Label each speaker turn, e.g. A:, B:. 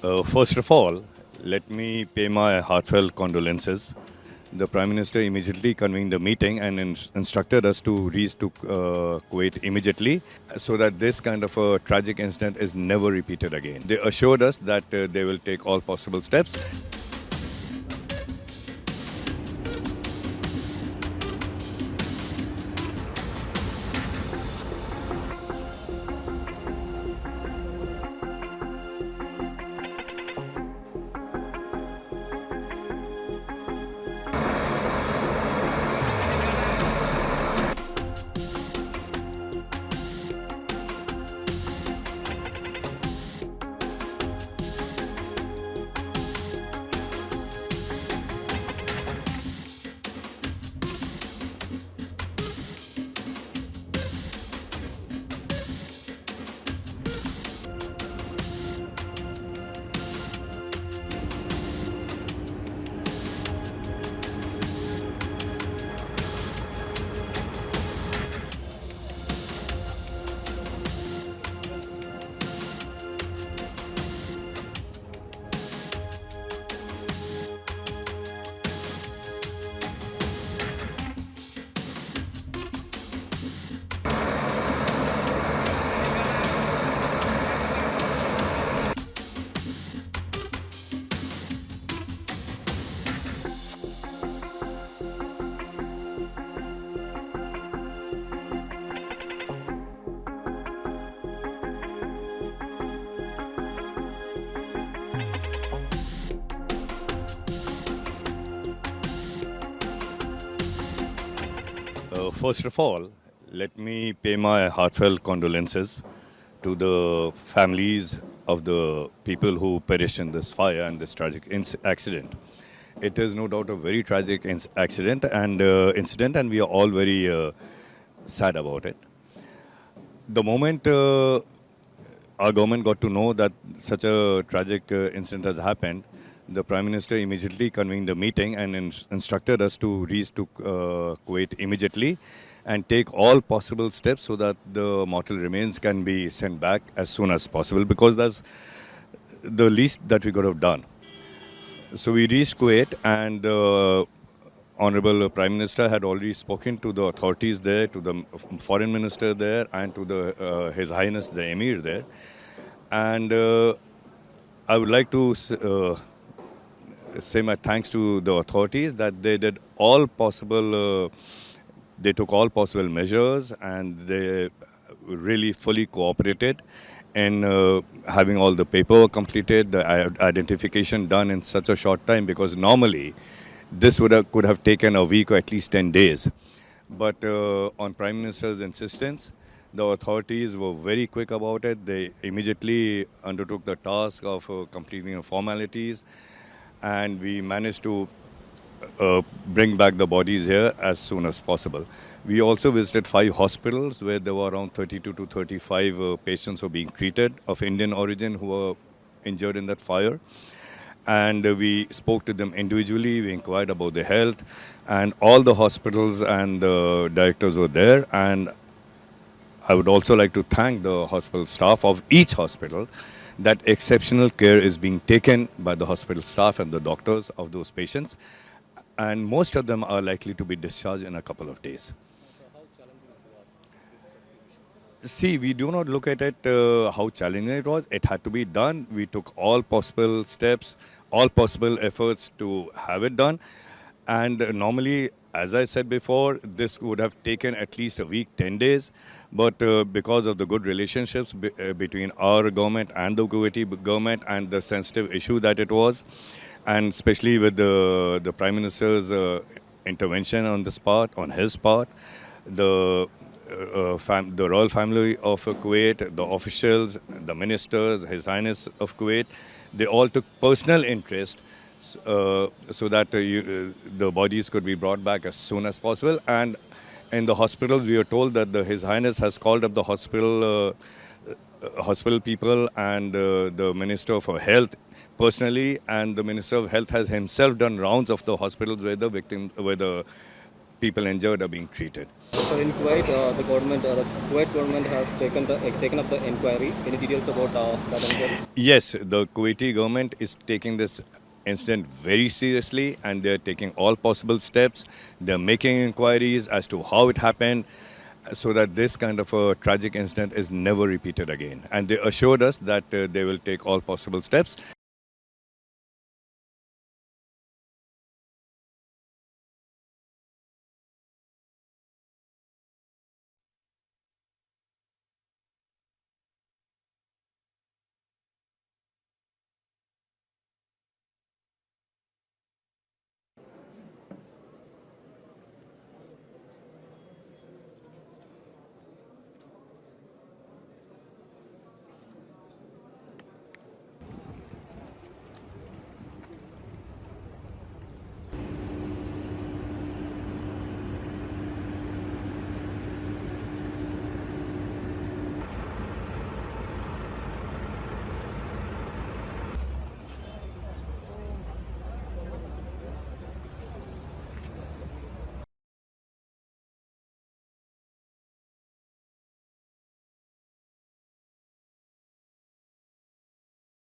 A: First of all, let me pay my heartfelt condolences. The Prime Minister immediately convened a meeting and instructed us to reach to Kuwait immediately so that this kind of a tragic incident is never repeated again. They assured us that they will take all possible steps. First of all, let me pay my heartfelt condolences to the families of the people who perished in this fire and this tragic accident. It is no doubt a very tragic accident and incident, and we are all very sad about it. The moment our government got to know that such a tragic incident has happened, the Prime Minister immediately convened a meeting and instructed us to reach to Kuwait immediately and take all possible steps so that the mortal remains can be sent back as soon as possible, because that's the least that we could have done. So we reached Kuwait, and the Honorable Prime Minister had already spoken to the authorities there, to the Foreign Minister there, and to His Highness the Emir there. And I would like to say my thanks to the authorities that they did all possible, they took all possible measures, and they really fully cooperated in having all the paperwork completed, the identification done in such a short time, because normally this could have taken a week or at least 10 days. But on Prime Minister's insistence, the authorities were very quick about it. They immediately undertook the task of completing the formalities, and we managed to bring back the bodies here as soon as possible. We also visited 5 hospitals where there were around 32 to 35 patients who were being treated of Indian origin who were injured in that fire. And we spoke to them individually, we inquired about their health, and all the hospitals and the directors were there. And I would also like to thank the hospital staff of each hospital that exceptional care is being taken by the hospital staff and the doctors of those patients. And most of them are likely to be discharged in a couple of days. See, we do not look at it how challenging it was. It had to be done. We took all possible steps, all possible efforts to have it done. And normally, as I said before, this would have taken at least a week, 10 days. But because of the good relationships between our government and the Kuwaiti government, and the sensitive issue that it was, and especially with the Prime Minister's intervention on this part, on his part, the royal family of Kuwait, the officials, the ministers, His Highness of Kuwait, they all took personal interest so that the bodies could be brought back as soon as possible. And in the hospitals, we are told that His Highness has called up the hospital people and the Minister for Health personally, and the Minister of Health has himself done rounds of the hospitals where the people injured are being treated.
B: So in Kuwait, the Kuwait government has taken up the inquiry. Any details about that inquiry?
A: Yes, the Kuwaiti government is taking this incident very seriously and they're taking all possible steps. They're making inquiries as to how it happened so that this kind of a tragic incident is never repeated again. And they assured us that they will take all possible steps.